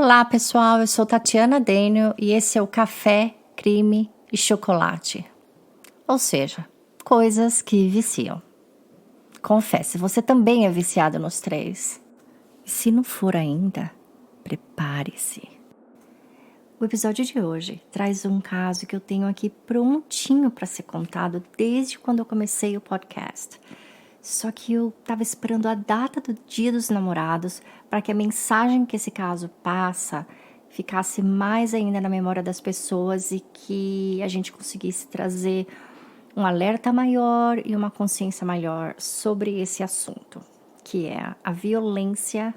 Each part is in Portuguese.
Olá pessoal, eu sou Tatiana Daniel e esse é o Café, Crime e Chocolate. Ou seja, coisas que viciam. Confesse, você também é viciado nos três. E se não for ainda, prepare-se. O episódio de hoje traz um caso que eu tenho aqui prontinho para ser contado desde quando eu comecei o podcast. Só que eu estava esperando a data do Dia dos Namorados para que a mensagem que esse caso passa ficasse mais ainda na memória das pessoas e que a gente conseguisse trazer um alerta maior e uma consciência maior sobre esse assunto, que é a violência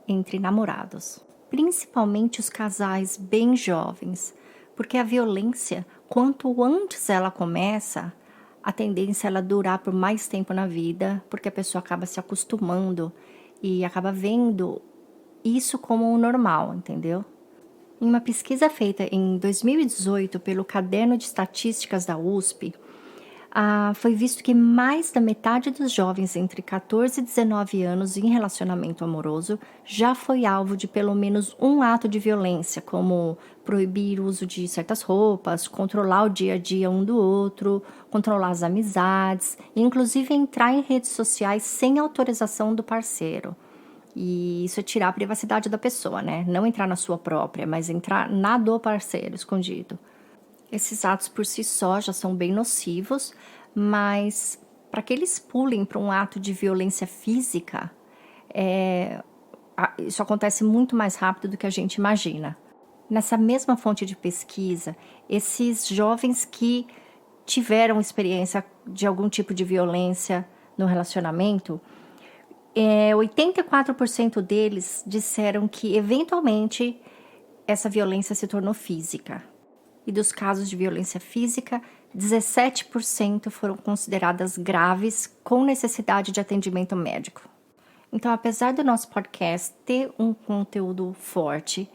entre namorados. Principalmente os casais bem jovens, porque a violência, quanto antes ela começa, a tendência é ela durar por mais tempo na vida, porque a pessoa acaba se acostumando e acaba vendo isso como o normal, entendeu? Em uma pesquisa feita em 2018 pelo Caderno de Estatísticas da USP, foi visto que mais da metade dos jovens entre 14 e 19 anos em relacionamento amoroso já foi alvo de pelo menos um ato de violência, como proibir o uso de certas roupas, controlar o dia a dia um do outro, controlar as amizades, e inclusive entrar em redes sociais sem autorização do parceiro. E isso é tirar a privacidade da pessoa, né? Não entrar na sua própria, mas entrar na do parceiro, escondido. Esses atos por si só já são bem nocivos, mas para que eles pulem para um ato de violência física, isso acontece muito mais rápido do que a gente imagina. Nessa mesma fonte de pesquisa, esses jovens que tiveram experiência de algum tipo de violência no relacionamento, 84% deles disseram que eventualmente essa violência se tornou física. E dos casos de violência física, 17% foram consideradas graves com necessidade de atendimento médico. Então, apesar do nosso podcast ter um conteúdo forte,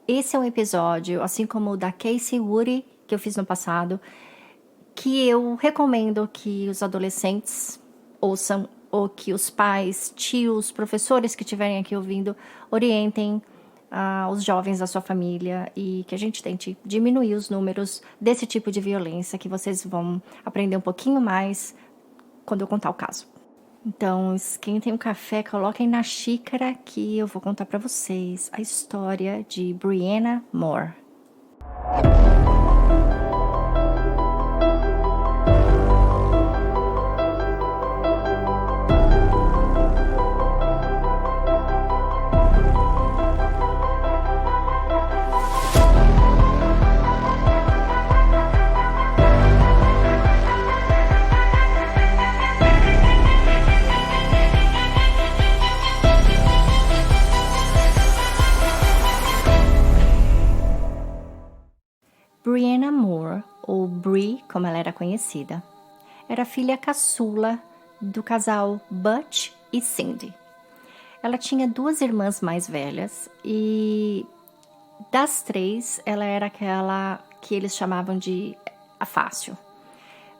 esse é um episódio, assim como o da Casey Woody, que eu fiz no passado, que eu recomendo que os adolescentes ouçam, ou que os pais, tios, professores que estiverem aqui ouvindo, orientem os jovens da sua família e que a gente tente diminuir os números desse tipo de violência, que vocês vão aprender um pouquinho mais quando eu contar o caso. Então, esquentem um café, coloquem na xícara que eu vou contar para vocês a história de Brianna Moore. Brianna Moore, ou Bri, como ela era conhecida, era filha caçula do casal Butch e Cindy. Ela tinha 2 irmãs mais velhas e das 3, ela era aquela que eles chamavam de a fácil.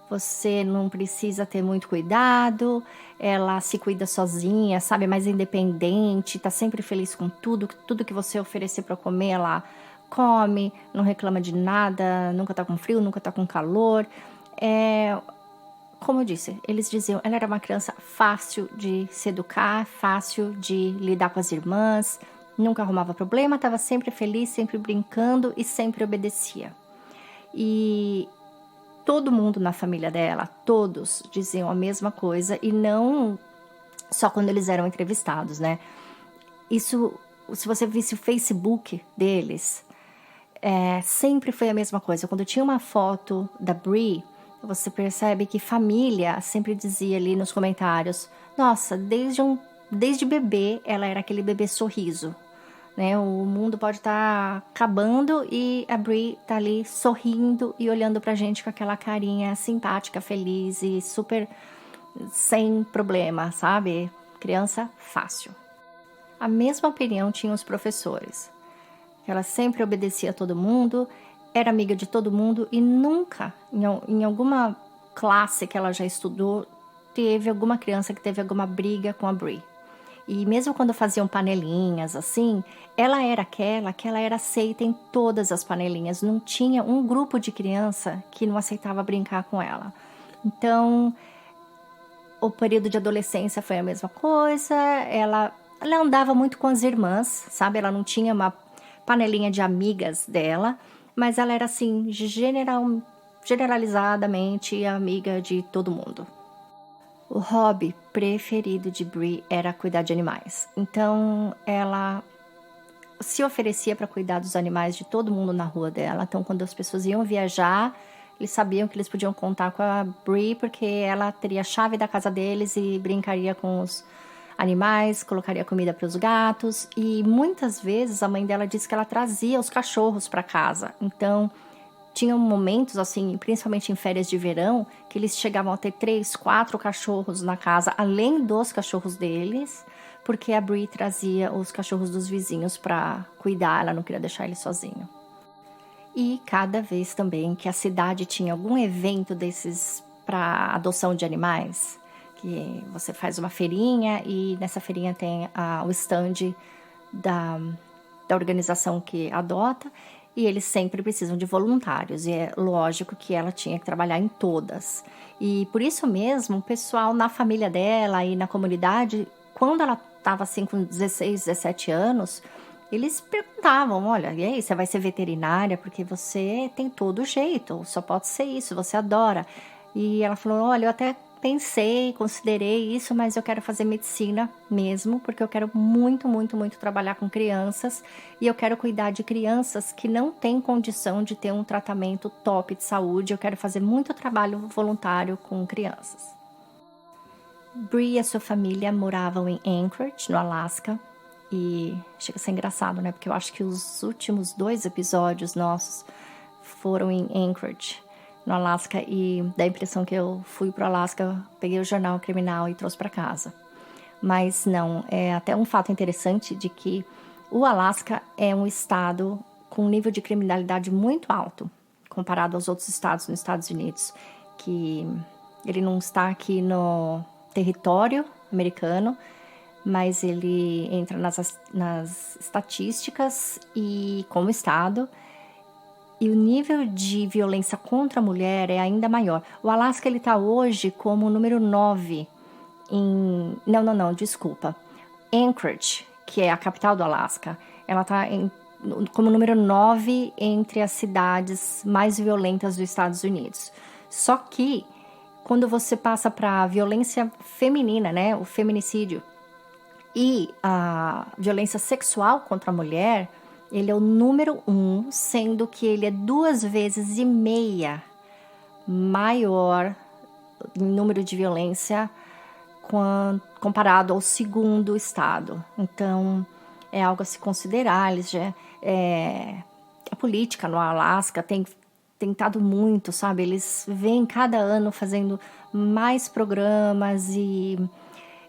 Você não precisa ter muito cuidado, ela se cuida sozinha, sabe, mais independente, tá sempre feliz com tudo que você oferecer para comer, ela come, não reclama de nada, nunca tá com frio, nunca tá com calor. Como eu disse, eles diziam, ela era uma criança fácil de se educar, fácil de lidar com as irmãs, nunca arrumava problema, estava sempre feliz, sempre brincando e sempre obedecia. E todo mundo na família dela, todos diziam a mesma coisa e não só quando eles eram entrevistados, né? Isso, se você visse o Facebook deles, sempre foi a mesma coisa. Quando tinha uma foto da Bri, você percebe que família sempre dizia ali nos comentários, nossa, desde bebê ela era aquele bebê sorriso, né? O mundo pode estar acabando e a Bri tá ali sorrindo e olhando pra gente com aquela carinha simpática, feliz e super sem problema, sabe? Criança fácil. A mesma opinião tinham os professores. Ela sempre obedecia a todo mundo, era amiga de todo mundo e nunca, em alguma classe que ela já estudou, teve alguma criança que teve alguma briga com a Bri. E mesmo quando faziam panelinhas assim, ela era aquela que ela era aceita em todas as panelinhas. Não tinha um grupo de criança que não aceitava brincar com ela. Então, o período de adolescência foi a mesma coisa. Ela andava muito com as irmãs, sabe? Ela não tinha uma panelinha de amigas dela, mas ela era assim, generalizadamente amiga de todo mundo. O hobby preferido de Brie era cuidar de animais. Então, ela se oferecia para cuidar dos animais de todo mundo na rua dela. Então, quando as pessoas iam viajar, eles sabiam que eles podiam contar com a Brie, porque ela teria a chave da casa deles e brincaria com os animais, colocaria comida para os gatos. E muitas vezes a mãe dela disse que ela trazia os cachorros para casa. Então, tinham momentos, assim, principalmente em férias de verão, que eles chegavam a ter 3, 4 cachorros na casa, além dos cachorros deles, porque a Brie trazia os cachorros dos vizinhos para cuidar, ela não queria deixar eles sozinho. E cada vez também que a cidade tinha algum evento desses para adoção de animais, que você faz uma feirinha e nessa feirinha tem o stand da organização que adota, e eles sempre precisam de voluntários, e é lógico que ela tinha que trabalhar em todas. E por isso mesmo, o pessoal na família dela e na comunidade, quando ela estava assim com 16, 17 anos, eles perguntavam, olha, e aí, você vai ser veterinária? Porque você tem todo jeito, só pode ser isso, você adora. E ela falou, olha, eu até pensei, considerei isso, mas eu quero fazer medicina mesmo, porque eu quero muito, muito, muito trabalhar com crianças e eu quero cuidar de crianças que não têm condição de ter um tratamento top de saúde. Eu quero fazer muito trabalho voluntário com crianças. Brie e a sua família moravam em Anchorage, no Alasca, e chega a ser engraçado, né? Porque eu acho que os últimos 2 episódios nossos foram em Anchorage, no Alasca, e dá a impressão que eu fui pro Alasca, peguei o jornal criminal e trouxe para casa. Mas não, é até um fato interessante de que o Alasca é um estado com um nível de criminalidade muito alto, comparado aos outros estados nos Estados Unidos, que ele não está aqui no território americano, mas ele entra nas estatísticas e como estado. E o nível de violência contra a mulher é ainda maior. O Alasca ele está hoje como o número 9 em... Não, desculpa. Anchorage, que é a capital do Alasca, ela está como número 9 entre as cidades mais violentas dos Estados Unidos. Só que, quando você passa para a violência feminina, né, o feminicídio, e a violência sexual contra a mulher, ele é o número 1, sendo que ele é 2,5 vezes maior em número de violência comparado ao segundo estado. Então, é algo a se considerar. A política no Alasca tem tentado muito, sabe? Eles vêm cada ano fazendo mais programas e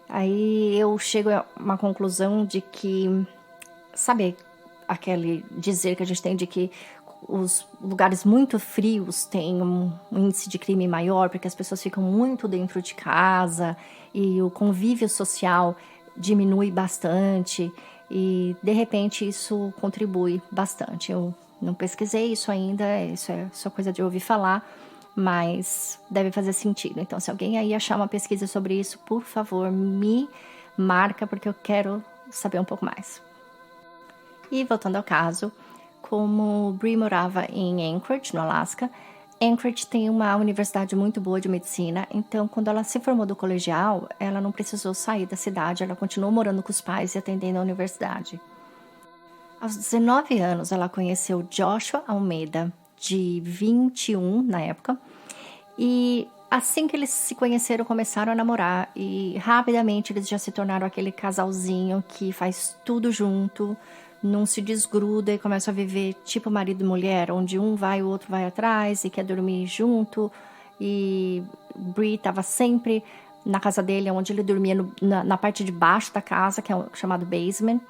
aí eu chego a uma conclusão de que, sabe, aquele dizer que a gente tem de que os lugares muito frios têm um índice de crime maior, porque as pessoas ficam muito dentro de casa e o convívio social diminui bastante e, de repente, isso contribui bastante. Eu não pesquisei isso ainda, isso é só coisa de ouvir falar, mas deve fazer sentido. Então, se alguém aí achar uma pesquisa sobre isso, por favor, me marca, porque eu quero saber um pouco mais. E voltando ao caso, como Brie morava em Anchorage, no Alasca, Anchorage tem uma universidade muito boa de medicina, então quando ela se formou do colegial, ela não precisou sair da cidade, ela continuou morando com os pais e atendendo a universidade. Aos 19 anos, ela conheceu Joshua Almeida, de 21 na época, e assim que eles se conheceram, começaram a namorar, e rapidamente eles já se tornaram aquele casalzinho que faz tudo junto, não se desgruda e começa a viver tipo marido e mulher, onde um vai, o outro vai atrás e quer dormir junto. E Brie estava sempre na casa dele, onde ele dormia na parte de baixo da casa, que é o chamado basement,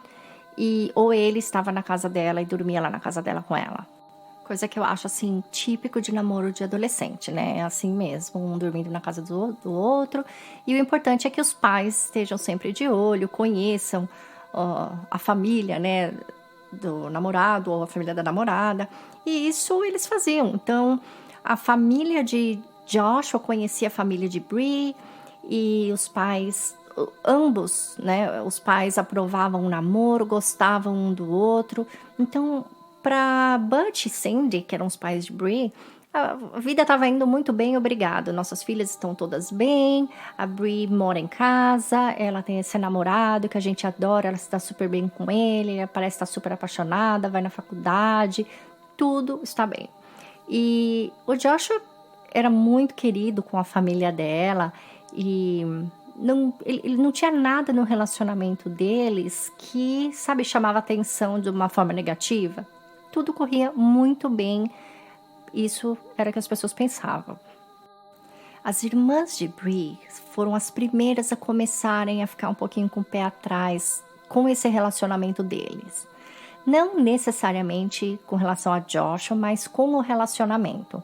ou ele estava na casa dela e dormia lá na casa dela com ela. Coisa que eu acho, assim, típico de namoro de adolescente, né? É assim mesmo, um dormindo na casa do outro. E o importante é que os pais estejam sempre de olho, conheçam a família, né? Do namorado ou a família da namorada. E isso eles faziam. Então, a família de Joshua conhecia a família de Bree e os pais, ambos, né? Os pais aprovavam o namoro, gostavam um do outro. Então, para Butch e Cindy, que eram os pais de Bree, a vida estava indo muito bem, obrigado. Nossas filhas estão todas bem. A Bree mora em casa, ela tem esse namorado que a gente adora, ela se dá super bem com ele, ela parece estar super apaixonada, vai na faculdade, tudo está bem. E o Joshua era muito querido com a família dela e ele não tinha nada no relacionamento deles que, sabe, chamava atenção de uma forma negativa. Tudo corria muito bem, isso era o que as pessoas pensavam. As irmãs de Bree foram as primeiras a começarem a ficar um pouquinho com o pé atrás com esse relacionamento deles. Não necessariamente com relação a Joshua, mas com o relacionamento.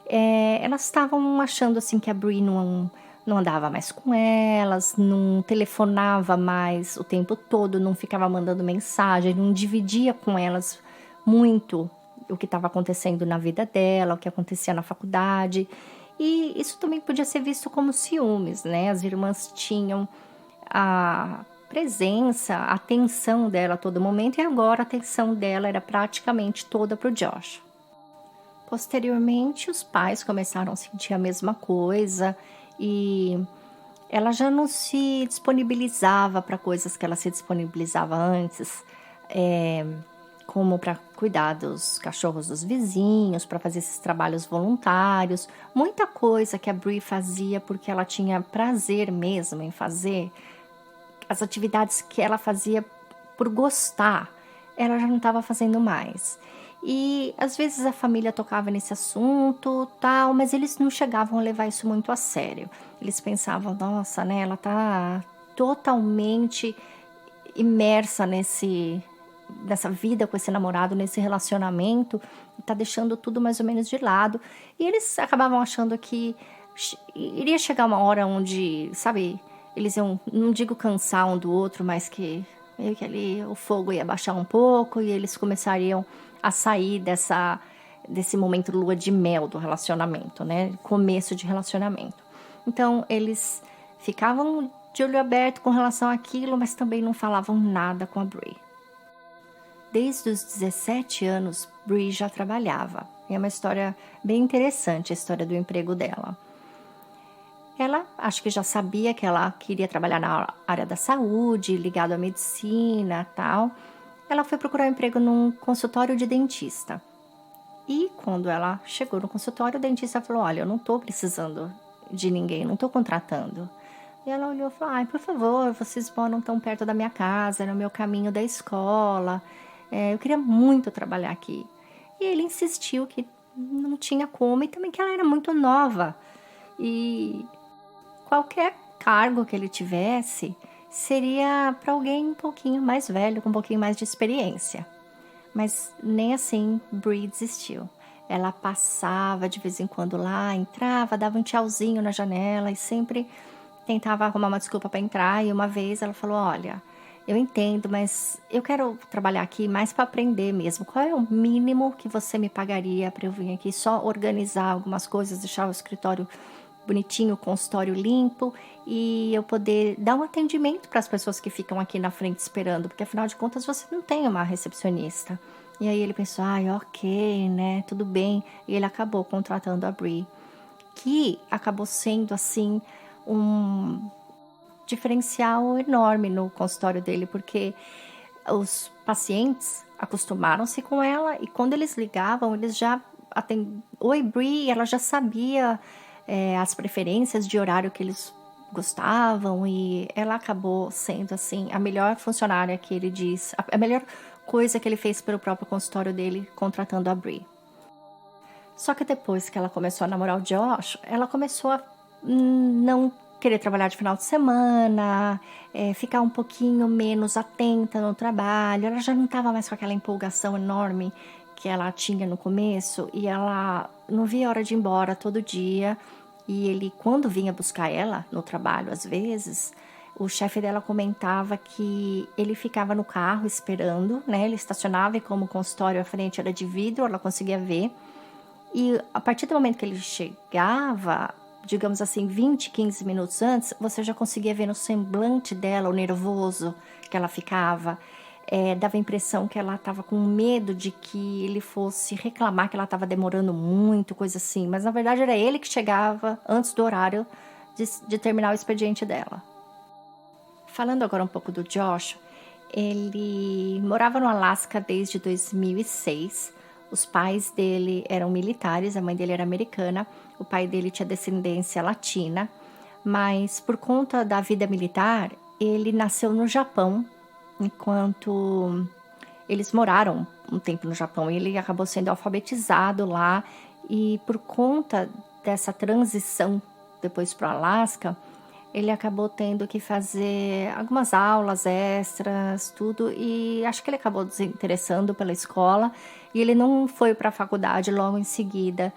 Elas estavam achando assim que a Bree não andava mais com elas, não telefonava mais o tempo todo, não ficava mandando mensagem, não dividia com elas muito o que estava acontecendo na vida dela, o que acontecia na faculdade. E isso também podia ser visto como ciúmes, né? As irmãs tinham a presença, a atenção dela a todo momento, e agora a atenção dela era praticamente toda para o Josh. Posteriormente, os pais começaram a sentir a mesma coisa e ela já não se disponibilizava para coisas que ela se disponibilizava antes, como para cuidar dos cachorros dos vizinhos, para fazer esses trabalhos voluntários, muita coisa que a Bree fazia porque ela tinha prazer mesmo em fazer, as atividades que ela fazia por gostar, ela já não estava fazendo mais. E às vezes a família tocava nesse assunto, tal, mas eles não chegavam a levar isso muito a sério. Eles pensavam, nossa, né, ela tá totalmente imersa nessa vida com esse namorado, nesse relacionamento, e tá deixando tudo mais ou menos de lado. E eles acabavam achando que iria chegar uma hora onde, sabe, eles iam, não digo cansar um do outro, mas que meio que ali o fogo ia baixar um pouco e eles começariam a sair desse momento lua de mel do relacionamento, né? Começo de relacionamento. Então, eles ficavam de olho aberto com relação àquilo, mas também não falavam nada com a Bree. Desde os 17 anos, Bree já trabalhava. É uma história bem interessante, a história do emprego dela. Ela, acho que já sabia que ela queria trabalhar na área da saúde, ligado à medicina, tal. Ela foi procurar um emprego num consultório de dentista. E quando ela chegou no consultório, o dentista falou, olha, eu não estou precisando de ninguém, não estou contratando. E ela olhou e falou, ai, por favor, vocês moram tão perto da minha casa, no meu caminho da escola, eu queria muito trabalhar aqui. E ele insistiu que não tinha como e também que ela era muito nova. E qualquer cargo que ele tivesse seria para alguém um pouquinho mais velho, com um pouquinho mais de experiência. Mas nem assim Bree desistiu. Ela passava de vez em quando lá, entrava, dava um tchauzinho na janela e sempre tentava arrumar uma desculpa para entrar. E uma vez ela falou, olha, eu entendo, mas eu quero trabalhar aqui mais para aprender mesmo. Qual é o mínimo que você me pagaria para eu vir aqui só organizar algumas coisas, deixar o escritório bonitinho, o consultório limpo e eu poder dar um atendimento para as pessoas que ficam aqui na frente esperando, porque afinal de contas você não tem uma recepcionista. E aí ele pensou, ok, né, tudo bem. E ele acabou contratando a Bree, que acabou sendo assim um diferencial enorme no consultório dele, porque os pacientes acostumaram-se com ela e quando eles ligavam, eles já atendiam. Oi, Bree, ela já sabia as preferências de horário que eles gostavam e ela acabou sendo assim a melhor funcionária que ele diz, a melhor coisa que ele fez pelo próprio consultório dele contratando a Bree. Só que depois que ela começou a namorar o Josh, ela começou a não querer trabalhar de final de semana, ficar um pouquinho menos atenta no trabalho, ela já não estava mais com aquela empolgação enorme que ela tinha no começo e ela não via a hora de ir embora todo dia. E ele, quando vinha buscar ela no trabalho, às vezes, o chefe dela comentava que ele ficava no carro esperando, né? Ele estacionava e como o consultório à frente era de vidro, ela conseguia ver. E a partir do momento que ele chegava, digamos assim, 20, 15 minutos antes, você já conseguia ver no semblante dela o nervoso que ela ficava. Dava a impressão que ela estava com medo de que ele fosse reclamar que ela estava demorando muito, coisa assim. Mas na verdade era ele que chegava antes do horário de terminar o expediente dela. Falando agora um pouco do Josh, ele morava no Alasca desde 2006. Os pais dele eram militares, a mãe dele era americana, o pai dele tinha descendência latina, mas por conta da vida militar, ele nasceu no Japão, enquanto eles moraram um tempo no Japão. Ele acabou sendo alfabetizado lá e por conta dessa transição depois para o Alasca, ele acabou tendo que fazer algumas aulas extras, tudo, e acho que ele acabou desinteressando pela escola e ele não foi para a faculdade logo em seguida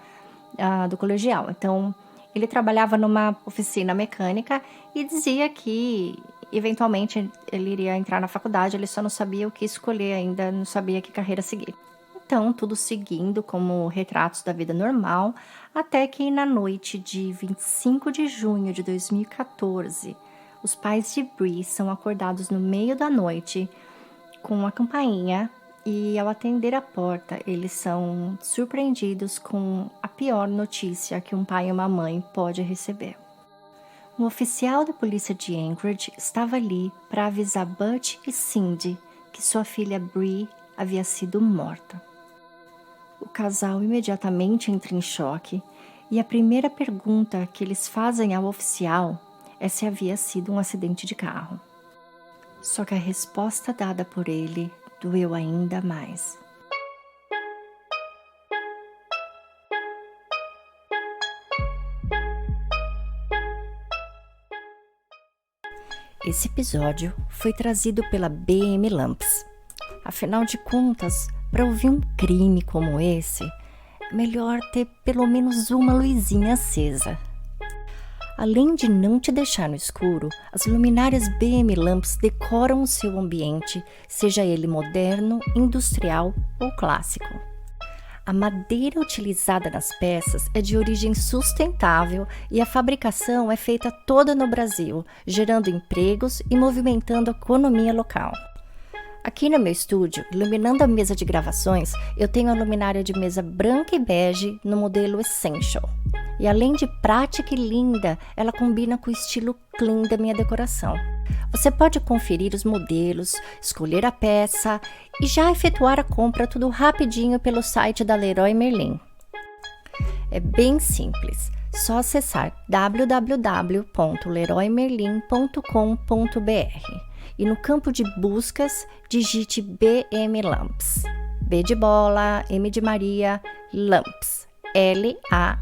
do colegial. Então, ele trabalhava numa oficina mecânica e dizia que eventualmente ele iria entrar na faculdade, ele só não sabia o que escolher ainda, não sabia que carreira seguir. Então, tudo seguindo como retratos da vida normal, até que na noite de 25 de junho de 2014, os pais de Bree são acordados no meio da noite com uma campainha e ao atender a porta, eles são surpreendidos com a pior notícia que um pai e uma mãe pode receber. Um oficial da polícia de Anchorage estava ali para avisar Butch e Cindy que sua filha Bree havia sido morta. O casal imediatamente entra em choque e a primeira pergunta que eles fazem ao oficial é se havia sido um acidente de carro. Só que a resposta dada por ele doeu ainda mais. Esse episódio foi trazido pela BM Lamps. Afinal de contas, para ouvir um crime como esse, é melhor ter pelo menos uma luzinha acesa. Além de não te deixar no escuro, as luminárias BM Lamps decoram o seu ambiente, seja ele moderno, industrial ou clássico. A madeira utilizada nas peças é de origem sustentável e a fabricação é feita toda no Brasil, gerando empregos e movimentando a economia local. Aqui no meu estúdio, iluminando a mesa de gravações, eu tenho a luminária de mesa branca e bege no modelo Essential. E além de prática e linda, ela combina com o estilo clean da minha decoração. Você pode conferir os modelos, escolher a peça e já efetuar a compra tudo rapidinho pelo site da Leroy Merlin. É bem simples, só acessar www.leroymerlin.com.br e no campo de buscas digite BM Lamps. B de bola, M de Maria, Lamps.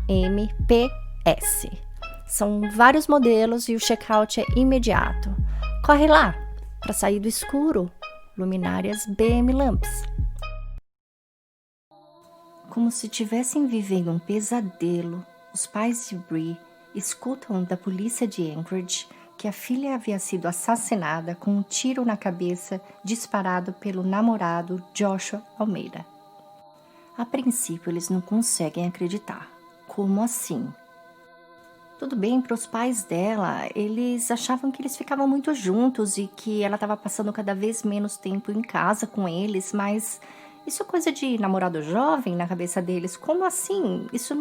Lamps. São vários modelos e o checkout é imediato. Corre lá para sair do escuro. Luminárias BM Lamps. Como se estivessem vivendo um pesadelo, os pais de Bree escutam da polícia de Anchorage que a filha havia sido assassinada com um tiro na cabeça disparado pelo namorado Joshua Almeida. A princípio, eles não conseguem acreditar. Como assim? Tudo bem, para os pais dela, eles achavam que eles ficavam muito juntos e que ela estava passando cada vez menos tempo em casa com eles, mas isso é coisa de namorado jovem na cabeça deles. Como assim? Isso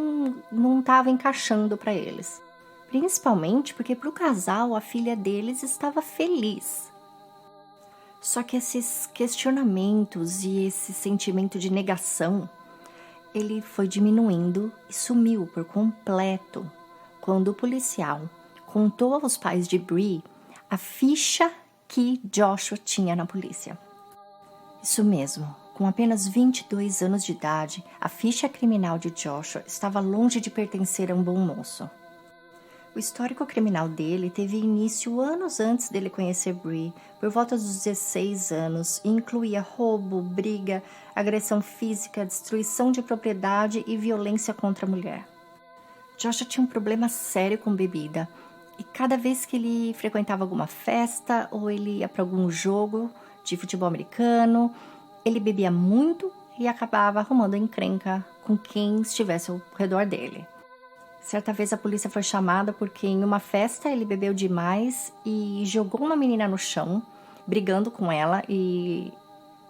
não estava encaixando para eles. Principalmente porque para o casal a filha deles estava feliz. Só que esses questionamentos e esse sentimento de negação, ele foi diminuindo e sumiu por completo quando o policial contou aos pais de Bree a ficha que Joshua tinha na polícia. Isso mesmo, com apenas 22 anos de idade, a ficha criminal de Joshua estava longe de pertencer a um bom moço. O histórico criminal dele teve início anos antes dele conhecer Bree, por volta dos 16 anos, e incluía roubo, briga, agressão física, destruição de propriedade e violência contra a mulher. Joshua tinha um problema sério com bebida, e cada vez que ele frequentava alguma festa ou ele ia para algum jogo de futebol americano, ele bebia muito e acabava arrumando encrenca com quem estivesse ao redor dele. Certa vez a polícia foi chamada porque em uma festa ele bebeu demais e jogou uma menina no chão, brigando com ela, e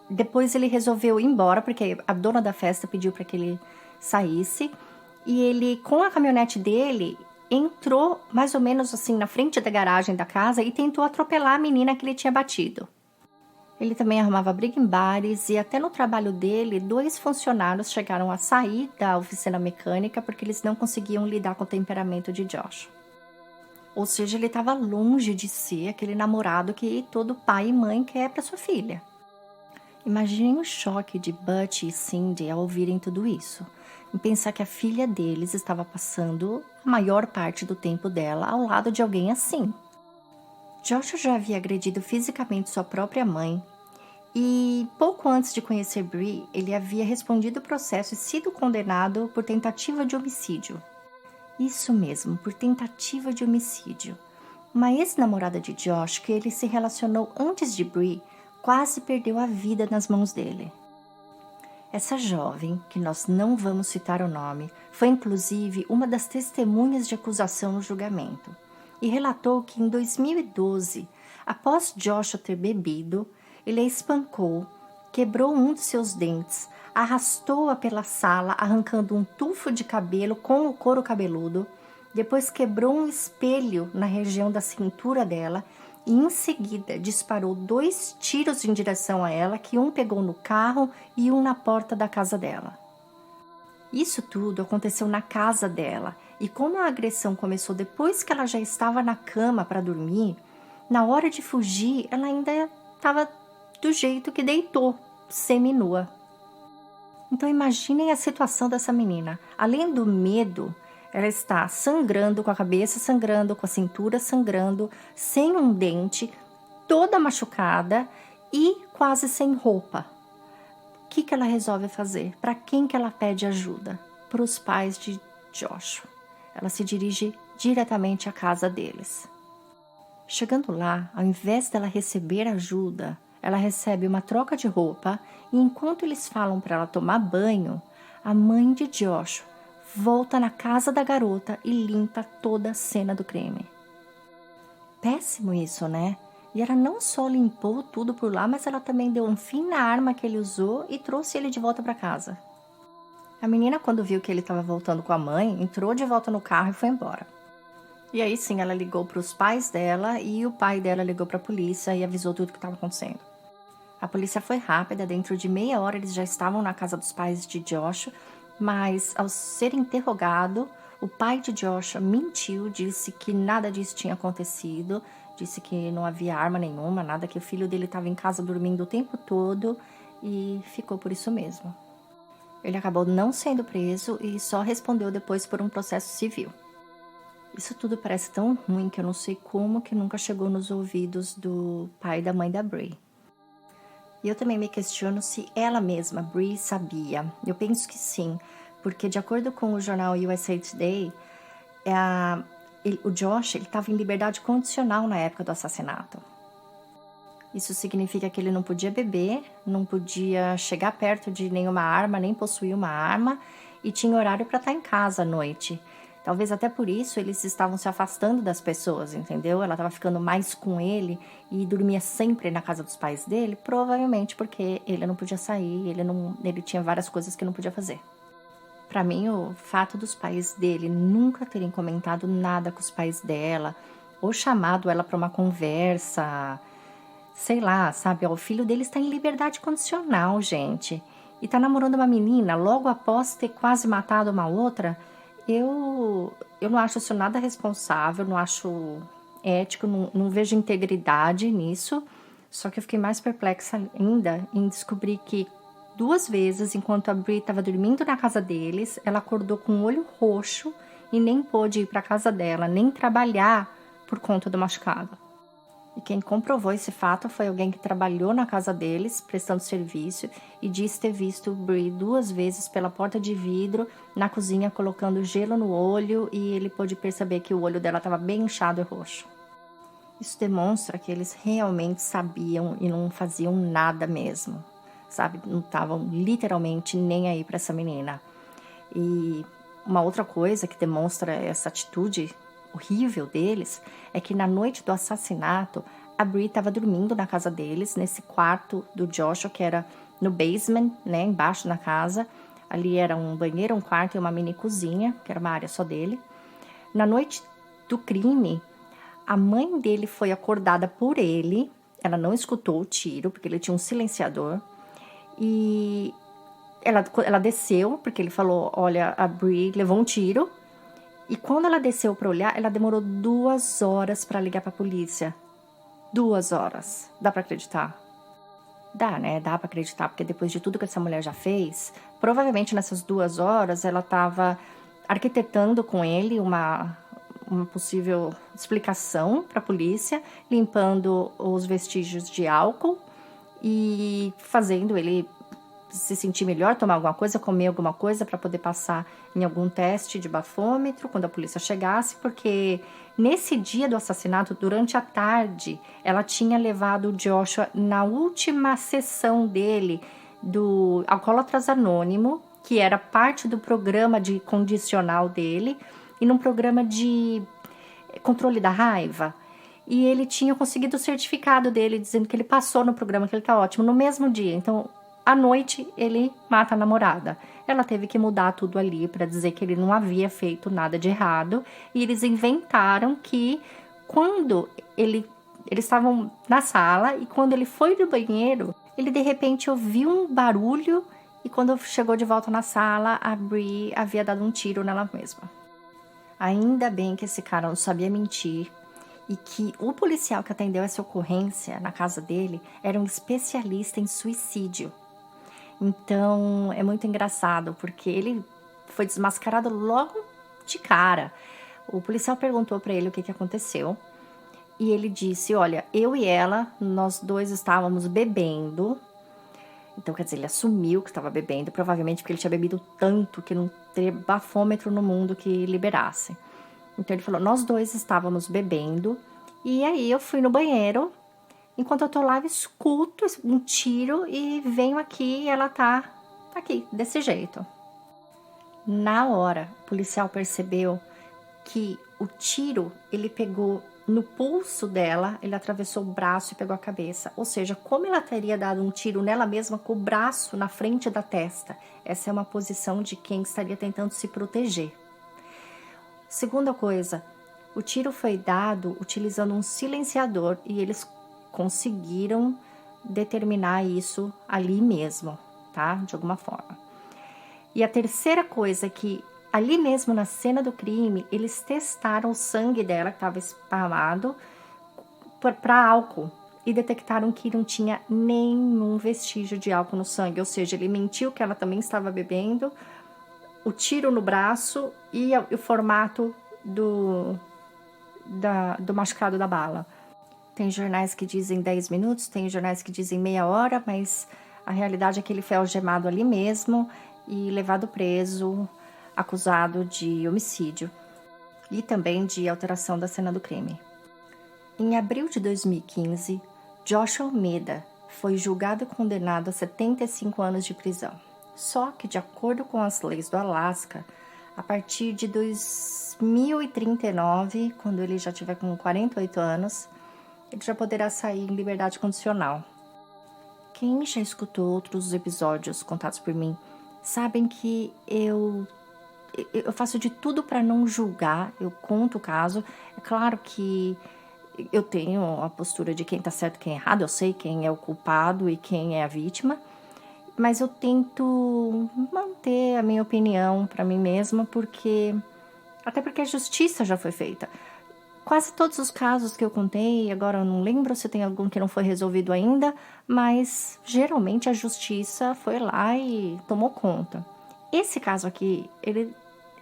depois ele resolveu ir embora porque a dona da festa pediu para que ele saísse, e ele, com a caminhonete dele, entrou mais ou menos assim na frente da garagem da casa e tentou atropelar a menina que ele tinha batido. Ele também arrumava briga em bares e até no trabalho dele, 2 funcionários chegaram a sair da oficina mecânica porque eles não conseguiam lidar com o temperamento de Josh. Ou seja, ele estava longe de ser aquele namorado que todo pai e mãe quer para sua filha. Imaginem o choque de Butch e Cindy ao ouvirem tudo isso, em pensar que a filha deles estava passando a maior parte do tempo dela ao lado de alguém assim. Joshua já havia agredido fisicamente sua própria mãe e, pouco antes de conhecer Bree, ele havia respondido o processo e sido condenado por tentativa de homicídio. Isso mesmo, por tentativa de homicídio. Uma ex-namorada de Josh, que ele se relacionou antes de Bree, quase perdeu a vida nas mãos dele. Essa jovem, que nós não vamos citar o nome, foi inclusive uma das testemunhas de acusação no julgamento, e relatou que em 2012, após Joshua ter bebido, ele a espancou, quebrou um de seus dentes, arrastou-a pela sala, arrancando um tufo de cabelo com o couro cabeludo, depois quebrou um espelho na região da cintura dela e em seguida disparou 2 tiros em direção a ela, que um pegou no carro e um na porta da casa dela. Isso tudo aconteceu na casa dela, e como a agressão começou depois que ela já estava na cama para dormir, na hora de fugir ela ainda estava do jeito que deitou, seminua. Então imaginem a situação dessa menina. Além do medo, ela está sangrando, com a cabeça sangrando, com a cintura sangrando, sem um dente, toda machucada e quase sem roupa. O que ela resolve fazer? Para quem que ela pede ajuda? Para os pais de Joshua. Ela se dirige diretamente à casa deles. Chegando lá, ao invés dela receber ajuda, ela recebe uma troca de roupa e enquanto eles falam para ela tomar banho, a mãe de Joshua volta na casa da garota e limpa toda a cena do crime. Péssimo isso, né? E ela não só limpou tudo por lá, mas ela também deu um fim na arma que ele usou e trouxe ele de volta para casa. A menina, quando viu que ele estava voltando com a mãe, entrou de volta no carro e foi embora. E aí sim, ela ligou para os pais dela e o pai dela ligou para a polícia e avisou tudo o que estava acontecendo. A polícia foi rápida, dentro de meia hora eles já estavam na casa dos pais de Joshua, mas ao ser interrogado, o pai de Joshua mentiu, disse que nada disso tinha acontecido, disse que não havia arma nenhuma, nada, que o filho dele estava em casa dormindo o tempo todo e ficou por isso mesmo. Ele acabou não sendo preso e só respondeu depois por um processo civil. Isso tudo parece tão ruim que eu não sei como que nunca chegou nos ouvidos do pai e da mãe da Bree. E eu também me questiono se ela mesma, Bree, sabia. Eu penso que sim, porque de acordo com o jornal USA Today, o Josh estava em liberdade condicional na época do assassinato. Isso significa que ele não podia beber, não podia chegar perto de nenhuma arma, nem possuir uma arma, e tinha horário para estar em casa à noite. Talvez até por isso eles estavam se afastando das pessoas, entendeu? Ela estava ficando mais com ele e dormia sempre na casa dos pais dele, provavelmente porque ele não podia sair, ele tinha várias coisas que não podia fazer. Para mim, o fato dos pais dele nunca terem comentado nada com os pais dela, ou chamado ela para uma conversa, sei lá, sabe? O filho dele está em liberdade condicional, gente, e está namorando uma menina logo após ter quase matado uma outra. Eu não acho isso nada responsável, não acho ético, não vejo integridade nisso. Só que eu fiquei mais perplexa ainda em descobrir que 2 vezes, enquanto a Bree estava dormindo na casa deles, ela acordou com o olho roxo e nem pôde ir para casa dela, nem trabalhar por conta do machucado. E quem comprovou esse fato foi alguém que trabalhou na casa deles, prestando serviço, e disse ter visto Bree 2 vezes pela porta de vidro na cozinha, colocando gelo no olho, e ele pôde perceber que o olho dela estava bem inchado e roxo. Isso demonstra que eles realmente sabiam e não faziam nada mesmo, sabe? Não estavam literalmente nem aí para essa menina. E uma outra coisa que demonstra essa atitude horrível deles é que na noite do assassinato, a Bree estava dormindo na casa deles, nesse quarto do Joshua, que era no basement, né, embaixo da casa. Ali era um banheiro, um quarto e uma mini cozinha, que era uma área só dele. Na noite do crime, a mãe dele foi acordada por ele. Ela não escutou o tiro, porque ele tinha um silenciador. E ela desceu, porque ele falou, olha, a Bree levou um tiro. E quando ela desceu para olhar, ela demorou 2 horas para ligar para a polícia. 2 horas. Dá para acreditar? Dá, né? Dá para acreditar, porque depois de tudo que essa mulher já fez, provavelmente nessas 2 horas ela estava arquitetando com ele uma possível explicação para a polícia, limpando os vestígios de álcool e fazendo ele se sentir melhor, tomar alguma coisa, comer alguma coisa para poder passar em algum teste de bafômetro quando a polícia chegasse, porque nesse dia do assassinato, durante a tarde, ela tinha levado o Joshua na última sessão dele do Alcoólatras Anônimo, que era parte do programa de condicional dele, e num programa de controle da raiva. E ele tinha conseguido o certificado dele, dizendo que ele passou no programa, que ele tá ótimo, no mesmo dia. Então, à noite, ele mata a namorada. Ela teve que mudar tudo ali para dizer que ele não havia feito nada de errado. E eles inventaram que quando eles estavam na sala e quando ele foi no banheiro, ele de repente ouviu um barulho e quando chegou de volta na sala, a Bree havia dado um tiro nela mesma. Ainda bem que esse cara não sabia mentir e que o policial que atendeu essa ocorrência na casa dele era um especialista em suicídio. Então, é muito engraçado, porque ele foi desmascarado logo de cara. O policial perguntou para ele o que aconteceu. E ele disse, olha, eu e ela, nós 2 estávamos bebendo. Então, quer dizer, ele assumiu que estava bebendo, provavelmente porque ele tinha bebido tanto que não teria bafômetro no mundo que liberasse. Então, ele falou, nós 2 estávamos bebendo. E aí, eu fui no banheiro. Enquanto eu tô lá, eu escuto um tiro e venho aqui e ela tá aqui, desse jeito. Na hora, o policial percebeu que o tiro, ele pegou no pulso dela, ele atravessou o braço e pegou a cabeça. Ou seja, como ela teria dado um tiro nela mesma com o braço na frente da testa. Essa é uma posição de quem estaria tentando se proteger. Segunda coisa, o tiro foi dado utilizando um silenciador e eles conseguiram determinar isso ali mesmo, tá? De alguma forma. E a terceira coisa é que ali mesmo na cena do crime, eles testaram o sangue dela que estava esparramado para álcool e detectaram que não tinha nenhum vestígio de álcool no sangue, ou seja, ele mentiu que ela também estava bebendo, o tiro no braço e o formato do machucado da bala. Tem jornais que dizem 10 minutos, tem jornais que dizem meia hora, mas a realidade é que ele foi algemado ali mesmo e levado preso, acusado de homicídio e também de alteração da cena do crime. Em abril de 2015, Joshua Almeida foi julgado e condenado a 75 anos de prisão. Só que, de acordo com as leis do Alasca, a partir de 2039, quando ele já tiver com 48 anos, ele já poderá sair em liberdade condicional. Quem já escutou outros episódios contados por mim, sabem que eu faço de tudo para não julgar, eu conto o caso. É claro que eu tenho a postura de quem tá certo e quem é errado, eu sei quem é o culpado e quem é a vítima, mas eu tento manter a minha opinião para mim mesma, até porque a justiça já foi feita. Quase todos os casos que eu contei, agora eu não lembro se tem algum que não foi resolvido ainda, mas geralmente a justiça foi lá e tomou conta. Esse caso aqui, ele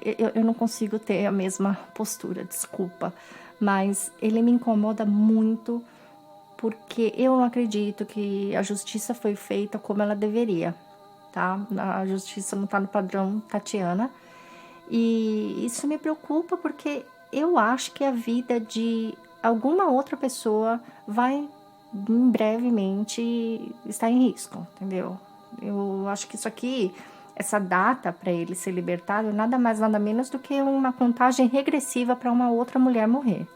eu não consigo ter a mesma postura, desculpa. Mas ele me incomoda muito porque eu não acredito que a justiça foi feita como ela deveria, tá? A justiça não tá no padrão Tatiana. E isso me preocupa porque eu acho que a vida de alguma outra pessoa vai brevemente estar em risco, entendeu? Eu acho que isso aqui, essa data para ele ser libertado, nada mais nada menos do que uma contagem regressiva para uma outra mulher morrer.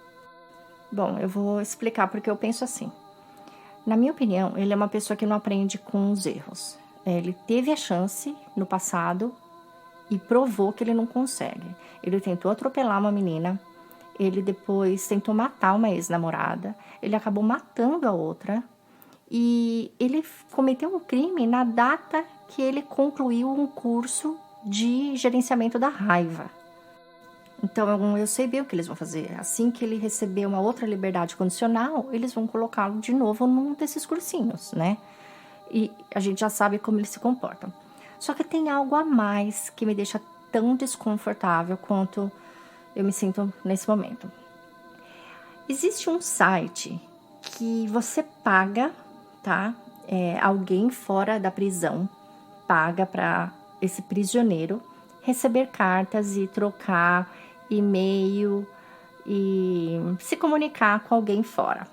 Bom, eu vou explicar porque eu penso assim. Na minha opinião, ele é uma pessoa que não aprende com os erros. Ele teve a chance no passado e provou que ele não consegue. Ele tentou atropelar uma menina, ele depois tentou matar uma ex-namorada, ele acabou matando a outra e ele cometeu um crime na data que ele concluiu um curso de gerenciamento da raiva. Então eu sei bem o que eles vão fazer. Assim que ele receber uma outra liberdade condicional, eles vão colocá-lo de novo num desses cursinhos, né? E a gente já sabe como eles se comportam. Só que tem algo a mais que me deixa tão desconfortável quanto eu me sinto nesse momento. Existe um site que você paga, tá? Alguém fora da prisão paga para esse prisioneiro receber cartas e trocar e-mail e se comunicar com alguém fora,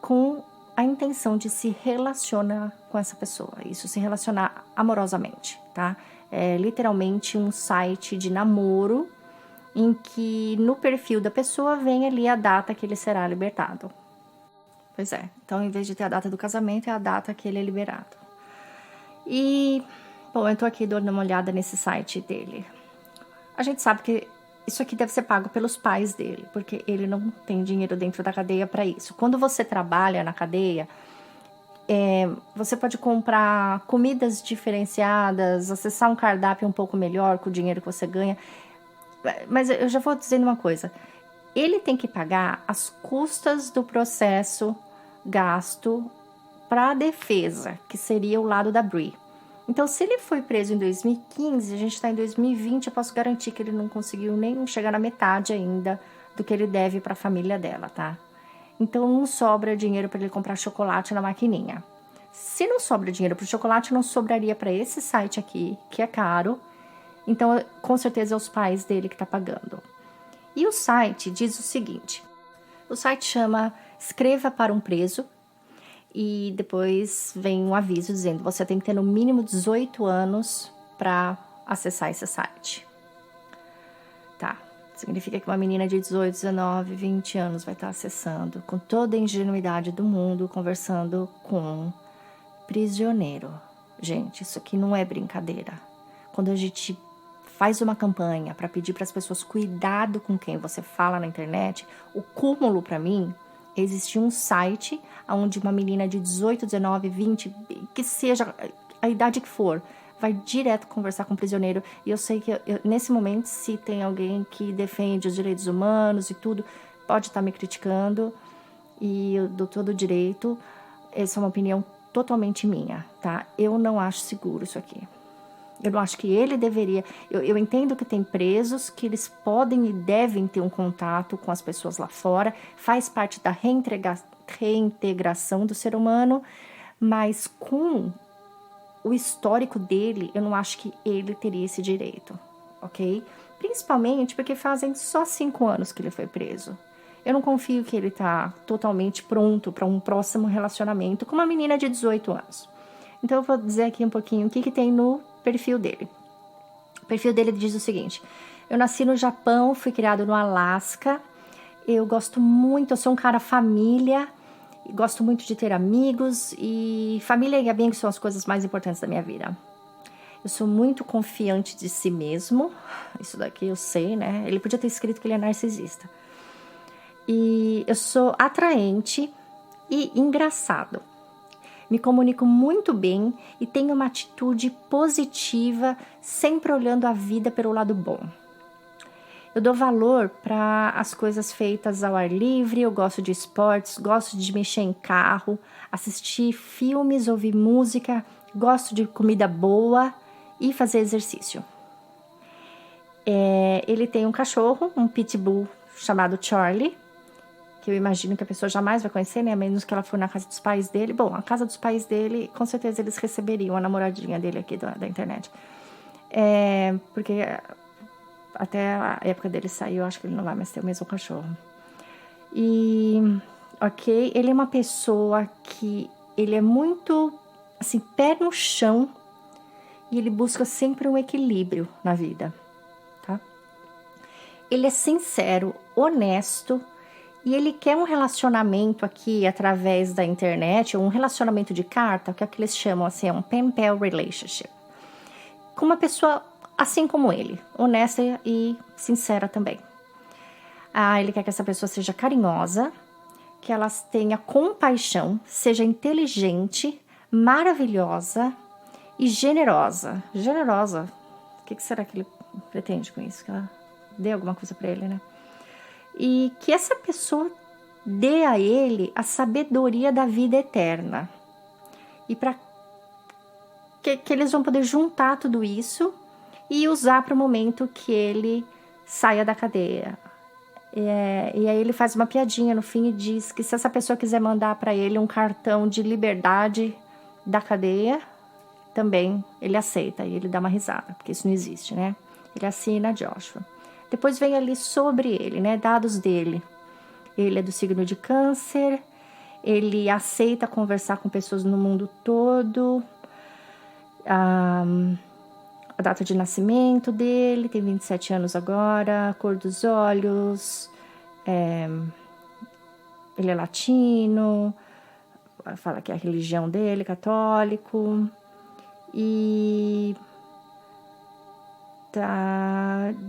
com a intenção de se relacionar com essa pessoa, isso, se relacionar amorosamente, tá? É literalmente um site de namoro em que no perfil da pessoa vem ali a data que ele será libertado. Pois é, então em vez de ter a data do casamento, é a data que ele é liberado. E, bom, eu tô aqui dando uma olhada nesse site dele. A gente sabe que isso aqui deve ser pago pelos pais dele, porque ele não tem dinheiro dentro da cadeia para isso. Quando você trabalha na cadeia, você pode comprar comidas diferenciadas, acessar um cardápio um pouco melhor com o dinheiro que você ganha. Mas eu já vou dizendo uma coisa. Ele tem que pagar as custas do processo gasto para a defesa, que seria o lado da Brie. Então, se ele foi preso em 2015, a gente está em 2020, eu posso garantir que ele não conseguiu nem chegar na metade ainda do que ele deve para a família dela, tá? Então, não sobra dinheiro para ele comprar chocolate na maquininha. Se não sobra dinheiro para o chocolate, não sobraria para esse site aqui, que é caro. Então, com certeza é os pais dele que tá pagando. E o site diz o seguinte: o site chama Escreva para um Preso. E depois vem um aviso dizendo: você tem que ter no mínimo 18 anos para acessar esse site. Tá, significa que uma menina de 18, 19, 20 anos vai estar acessando com toda a ingenuidade do mundo, conversando com um prisioneiro. Gente, isso aqui não é brincadeira. Quando a gente faz uma campanha para pedir para as pessoas cuidado com quem você fala na internet, o cúmulo para mim existe um site onde uma menina de 18, 19, 20, que seja a idade que for, vai direto conversar com o prisioneiro. E eu sei que nesse momento, se tem alguém que defende os direitos humanos e tudo, pode estar me criticando, e eu dou todo o direito. Essa é uma opinião totalmente minha, tá? Eu não acho seguro isso aqui. Eu não acho que ele deveria. Eu entendo que tem presos que eles podem e devem ter um contato com as pessoas lá fora, faz parte da reintegração do ser humano, mas com o histórico dele, eu não acho que ele teria esse direito, ok? Principalmente porque fazem só 5 anos que ele foi preso. Eu não confio que ele tá totalmente pronto para um próximo relacionamento com uma menina de 18 anos. Então eu vou dizer aqui um pouquinho o que tem no perfil dele. O perfil dele diz o seguinte: eu nasci no Japão, fui criado no Alasca, eu gosto muito, eu sou um cara família, gosto muito de ter amigos, e família e amigos são as coisas mais importantes da minha vida. Eu sou muito confiante de si mesmo, isso daqui eu sei, né? Ele podia ter escrito que ele é narcisista. E eu sou atraente e engraçado. Me comunico muito bem e tenho uma atitude positiva, sempre olhando a vida pelo lado bom. Eu dou valor para as coisas feitas ao ar livre, eu gosto de esportes, gosto de mexer em carro, assistir filmes, ouvir música, gosto de comida boa e fazer exercício. Ele tem um cachorro, um pitbull chamado Charlie, que eu imagino que a pessoa jamais vai conhecer, né? A menos que ela for na casa dos pais dele. Bom, a casa dos pais dele, com certeza eles receberiam a namoradinha dele aqui da internet. Porque até a época dele sair, eu acho que ele não vai mais ter o mesmo cachorro. Ok, ele é uma pessoa que ele é muito, assim, pé no chão e ele busca sempre um equilíbrio na vida, tá? Ele é sincero, honesto e ele quer um relacionamento aqui através da internet, um relacionamento de carta, que é o que eles chamam assim, é um pen pal relationship, com uma pessoa assim como ele, honesta e sincera também. Ele quer que essa pessoa seja carinhosa, que ela tenha compaixão, seja inteligente, maravilhosa e generosa. Generosa, o que será que ele pretende com isso? Que ela dê alguma coisa para ele, né? E que essa pessoa dê a ele a sabedoria da vida eterna. E para que eles vão poder juntar tudo isso e usar para o momento que ele saia da cadeia. E aí ele faz uma piadinha no fim e diz que se essa pessoa quiser mandar para ele um cartão de liberdade da cadeia, também ele aceita. E ele dá uma risada, porque isso não existe, né? Ele assina Joshua. Depois vem ali sobre ele, né? Dados dele. Ele é do signo de Câncer. Ele aceita conversar com pessoas no mundo todo. A data de nascimento dele, tem 27 anos agora, a cor dos olhos, ele é latino, fala que é a religião dele, católico, e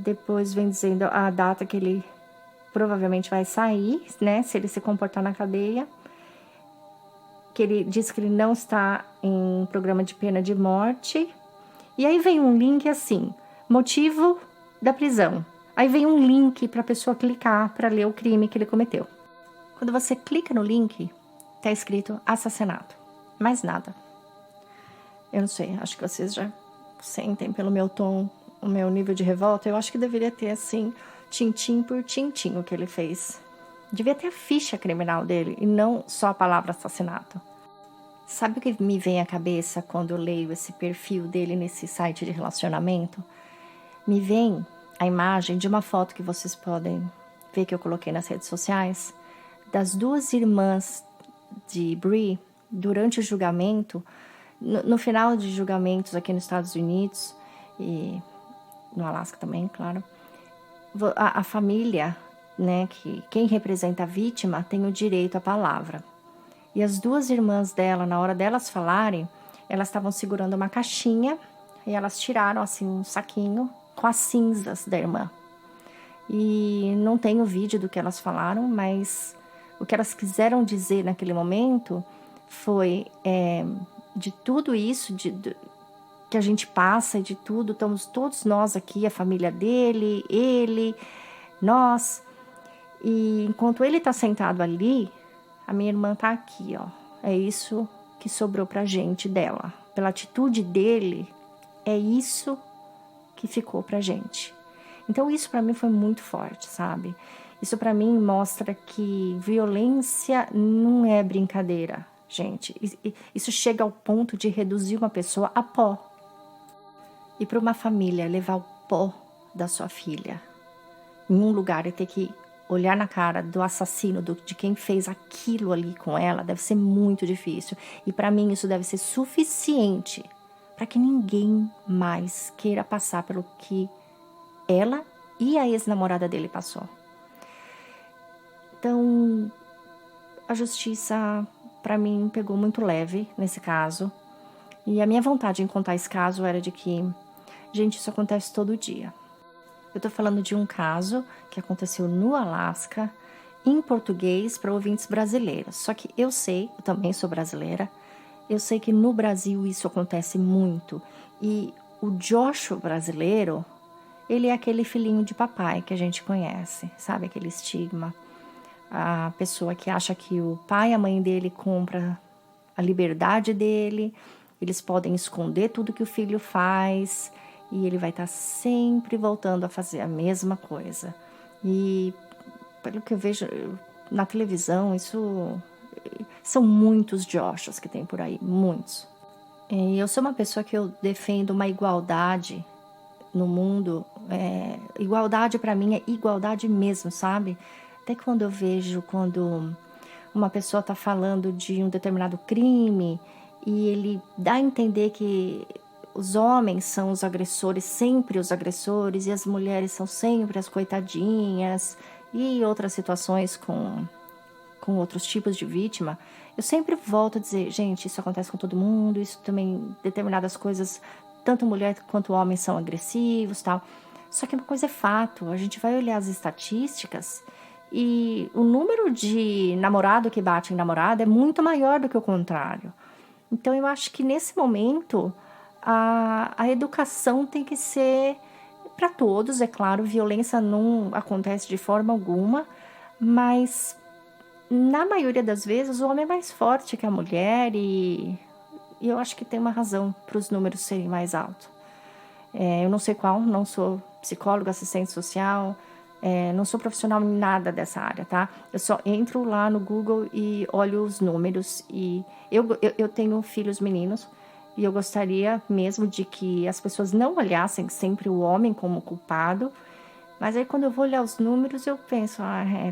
depois vem dizendo a data que ele provavelmente vai sair, né, se ele se comportar na cadeia, que ele diz que ele não está em programa de pena de morte. E aí vem um link assim, motivo da prisão. Aí vem um link para a pessoa clicar para ler o crime que ele cometeu. Quando você clica no link, tá escrito assassinato. Mais nada. Eu não sei, acho que vocês já sentem pelo meu tom, o meu nível de revolta. Eu acho que deveria ter assim, tintim por tintim o que ele fez. Devia ter a ficha criminal dele e não só a palavra assassinato. Sabe o que me vem à cabeça quando eu leio esse perfil dele nesse site de relacionamento? Me vem a imagem de uma foto que vocês podem ver que eu coloquei nas redes sociais, das duas irmãs de Bree durante o julgamento, no final de julgamentos aqui nos Estados Unidos e no Alasca também, claro. A família, né, que quem representa a vítima tem o direito à palavra. E as duas irmãs dela, na hora delas falarem, elas estavam segurando uma caixinha e elas tiraram assim um saquinho com as cinzas da irmã. E não tem o vídeo do que elas falaram, mas o que elas quiseram dizer naquele momento foi de tudo isso que a gente passa, de tudo, estamos todos nós aqui, a família dele, ele, nós. E enquanto ele está sentado ali, a minha irmã tá aqui, ó. É isso que sobrou pra gente dela. Pela atitude dele, é isso que ficou pra gente. Então isso pra mim foi muito forte, sabe? Isso pra mim mostra que violência não é brincadeira, gente. Isso chega ao ponto de reduzir uma pessoa a pó. E para uma família levar o pó da sua filha em um lugar e ter que olhar na cara do assassino, de quem fez aquilo ali com ela, deve ser muito difícil. E para mim isso deve ser suficiente para que ninguém mais queira passar pelo que ela e a ex-namorada dele passou. Então, a justiça, para mim, pegou muito leve nesse caso. E a minha vontade em contar esse caso era de que, gente, isso acontece todo dia. Eu tô falando de um caso que aconteceu no Alasca, em português, para ouvintes brasileiros. Só que eu também sou brasileira, eu sei que no Brasil isso acontece muito. E o Joshua brasileiro, ele é aquele filhinho de papai que a gente conhece, sabe? Aquele estigma. A pessoa que acha que o pai e a mãe dele compram a liberdade dele, eles podem esconder tudo que o filho faz e ele vai estar sempre voltando a fazer a mesma coisa. E pelo que eu vejo na televisão, isso são muitos Joshs que tem por aí, muitos. E eu sou uma pessoa que eu defendo uma igualdade no mundo. Igualdade para mim é igualdade mesmo, sabe? Até quando eu vejo quando uma pessoa está falando de um determinado crime e ele dá a entender que os homens são os agressores, sempre os agressores, e as mulheres são sempre as coitadinhas, e outras situações com outros tipos de vítima, eu sempre volto a dizer, gente, isso acontece com todo mundo, isso também, determinadas coisas, tanto mulher quanto homem são agressivos, tal. Só que uma coisa é fato, a gente vai olhar as estatísticas e o número de namorado que bate em namorada é muito maior do que o contrário. Então eu acho que nesse momento a educação tem que ser para todos, é claro, violência não acontece de forma alguma, mas na maioria das vezes o homem é mais forte que a mulher e eu acho que tem uma razão para os números serem mais altos. Eu não sei qual, não sou psicóloga, assistente social, não sou profissional em nada dessa área, tá? Eu só entro lá no Google e olho os números e eu tenho filhos meninos e eu gostaria mesmo de que as pessoas não olhassem sempre o homem como culpado, mas aí quando eu vou olhar os números eu penso,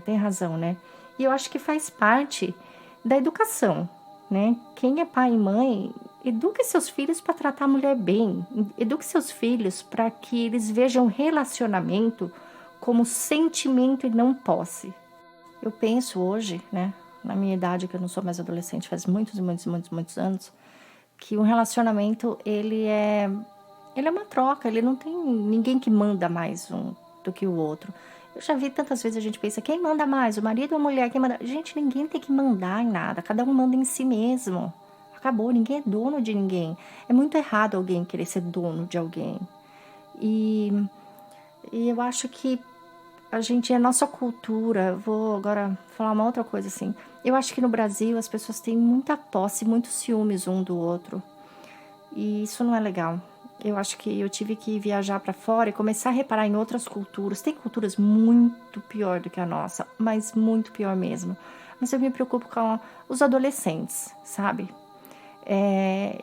tem razão, né? E eu acho que faz parte da educação, né? Quem é pai e mãe, eduque seus filhos para tratar a mulher bem. Eduque seus filhos para que eles vejam relacionamento como sentimento e não posse. Eu penso hoje, né? Na minha idade, que eu não sou mais adolescente, faz muitos e muitos, muitos, muitos anos, que um relacionamento, ele é uma troca, ele não tem ninguém que manda mais um do que o outro. Eu já vi tantas vezes a gente pensa, quem manda mais, o marido ou a mulher? Quem manda? Gente, ninguém tem que mandar em nada, cada um manda em si mesmo. Acabou, ninguém é dono de ninguém. É muito errado alguém querer ser dono de alguém. E eu acho que a nossa cultura, vou agora falar uma outra coisa assim. Eu acho que no Brasil as pessoas têm muita posse, muitos ciúmes um do outro. E isso não é legal. Eu acho que eu tive que viajar para fora e começar a reparar em outras culturas. Tem culturas muito pior do que a nossa, mas muito pior mesmo. Mas eu me preocupo com os adolescentes, sabe?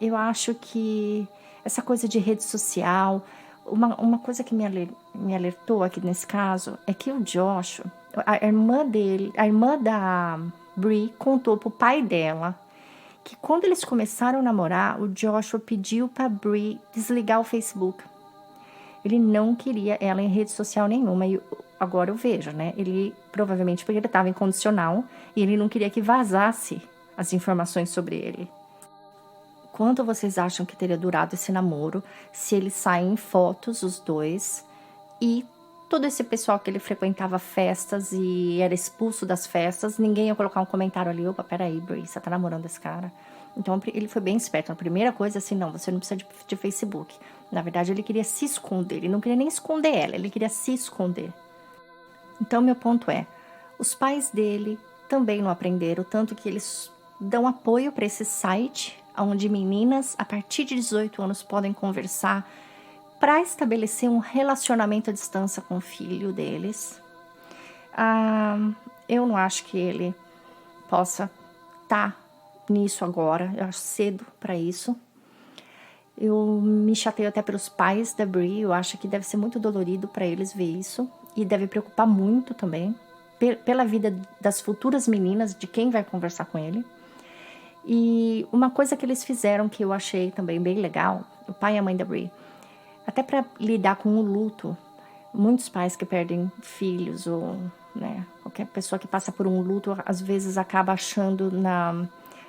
Eu acho que essa coisa de rede social, uma coisa que me alertou aqui nesse caso é que o Josh, a irmã da Bri contou pro pai dela que quando eles começaram a namorar, o Joshua pediu para Bri desligar o Facebook. Ele não queria ela em rede social nenhuma. E agora eu vejo, né? Ele provavelmente porque ele estava incondicional e ele não queria que vazasse as informações sobre ele. Quanto vocês acham que teria durado esse namoro se eles saem em fotos, os dois, e todo esse pessoal que ele frequentava festas e era expulso das festas, ninguém ia colocar um comentário ali, opa, peraí, Bri, você tá namorando esse cara? Então ele foi bem esperto. A primeira coisa, assim, não, você não precisa de Facebook. Na verdade, ele queria se esconder, ele não queria nem esconder ela, ele queria se esconder. Então, meu ponto é, os pais dele também não aprenderam, tanto que eles dão apoio para esse site, onde meninas a partir de 18 anos podem conversar para estabelecer um relacionamento à distância com o filho deles. Eu não acho que ele possa estar nisso agora, eu acho cedo para isso. Eu me chateio até pelos pais da Bri, eu acho que deve ser muito dolorido para eles ver isso, e deve preocupar muito também, pela vida das futuras meninas, de quem vai conversar com ele. E uma coisa que eles fizeram que eu achei também bem legal, o pai e a mãe da Bri, até para lidar com o luto, muitos pais que perdem filhos ou, né, qualquer pessoa que passa por um luto, às vezes acaba achando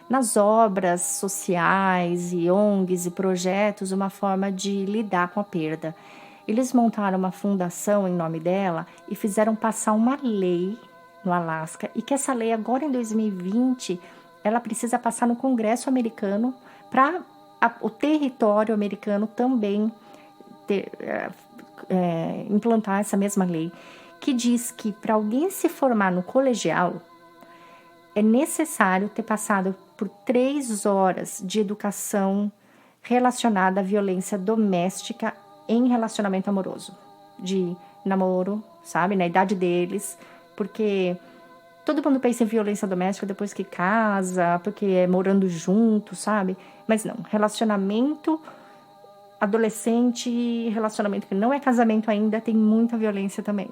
nas obras sociais e ONGs e projetos uma forma de lidar com a perda. Eles montaram uma fundação em nome dela e fizeram passar uma lei no Alasca, e que essa lei agora em 2020 ela precisa passar no Congresso americano para o território americano também implantar essa mesma lei, que diz que para alguém se formar no colegial é necessário ter passado por 3 horas de educação relacionada à violência doméstica em relacionamento amoroso, de namoro, sabe, na idade deles, porque todo mundo pensa em violência doméstica depois que casa, porque é morando junto, sabe? Mas não, relacionamento adolescente, relacionamento que não é casamento ainda, tem muita violência também.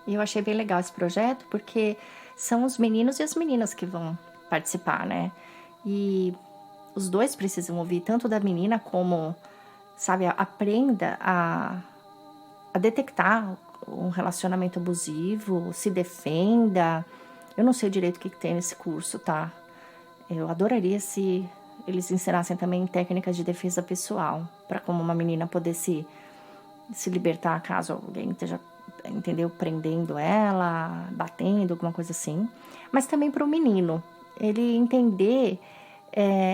E eu achei bem legal esse projeto, porque são os meninos e as meninas que vão participar, né? E os dois precisam ouvir, tanto da menina como, sabe, aprenda a detectar um relacionamento abusivo, se defenda. Eu não sei direito o que tem nesse curso, tá? Eu adoraria se eles ensinassem também técnicas de defesa pessoal, para como uma menina poder se libertar caso alguém esteja, entendeu, prendendo ela, batendo, alguma coisa assim. Mas também para o menino, ele entender,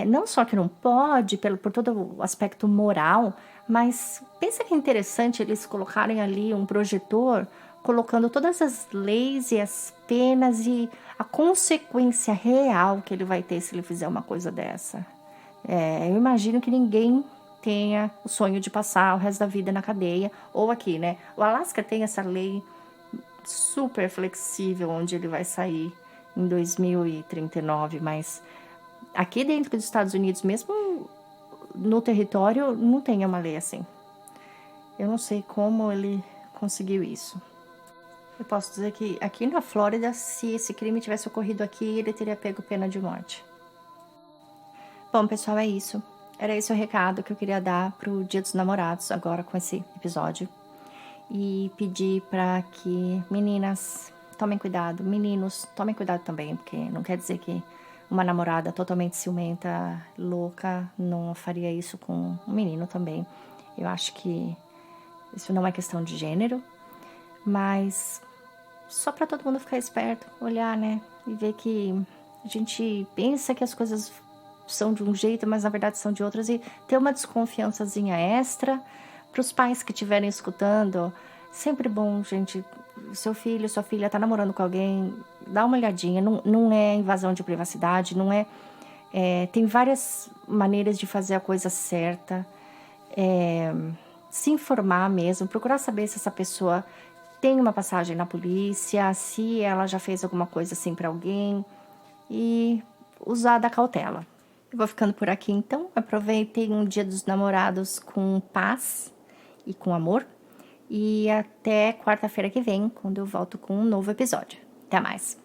não só que não pode, por todo o aspecto moral, mas pensa que é interessante eles colocarem ali um projetor, colocando todas as leis e as penas e a consequência real que ele vai ter se ele fizer uma coisa dessa. Eu imagino que ninguém tenha o sonho de passar o resto da vida na cadeia, ou aqui, né? O Alasca tem essa lei super flexível, onde ele vai sair em 2039, mas aqui dentro dos Estados Unidos, mesmo no território, não tem uma lei assim. Eu não sei como ele conseguiu isso. Eu posso dizer que aqui na Flórida, se esse crime tivesse ocorrido aqui, ele teria pego pena de morte. Bom, pessoal, é isso. Era esse o recado que eu queria dar pro Dia dos Namorados, agora com esse episódio. E pedir para que meninas tomem cuidado, meninos tomem cuidado também, porque não quer dizer que uma namorada totalmente ciumenta, louca, não faria isso com um menino também. Eu acho que isso não é questão de gênero, mas só para todo mundo ficar esperto, olhar, né? E ver que a gente pensa que as coisas são de um jeito, mas na verdade são de outras, e ter uma desconfiançazinha extra. Para os pais que estiverem escutando, sempre bom, gente, seu filho, sua filha tá namorando com alguém, dá uma olhadinha, não é invasão de privacidade, não é, tem várias maneiras de fazer a coisa certa, se informar mesmo, procurar saber se essa pessoa tem uma passagem na polícia, se ela já fez alguma coisa assim para alguém, e usar da cautela. Eu vou ficando por aqui então. Aproveitem um Dia dos Namorados com paz e com amor. E até quarta-feira que vem, quando eu volto com um novo episódio. Até mais!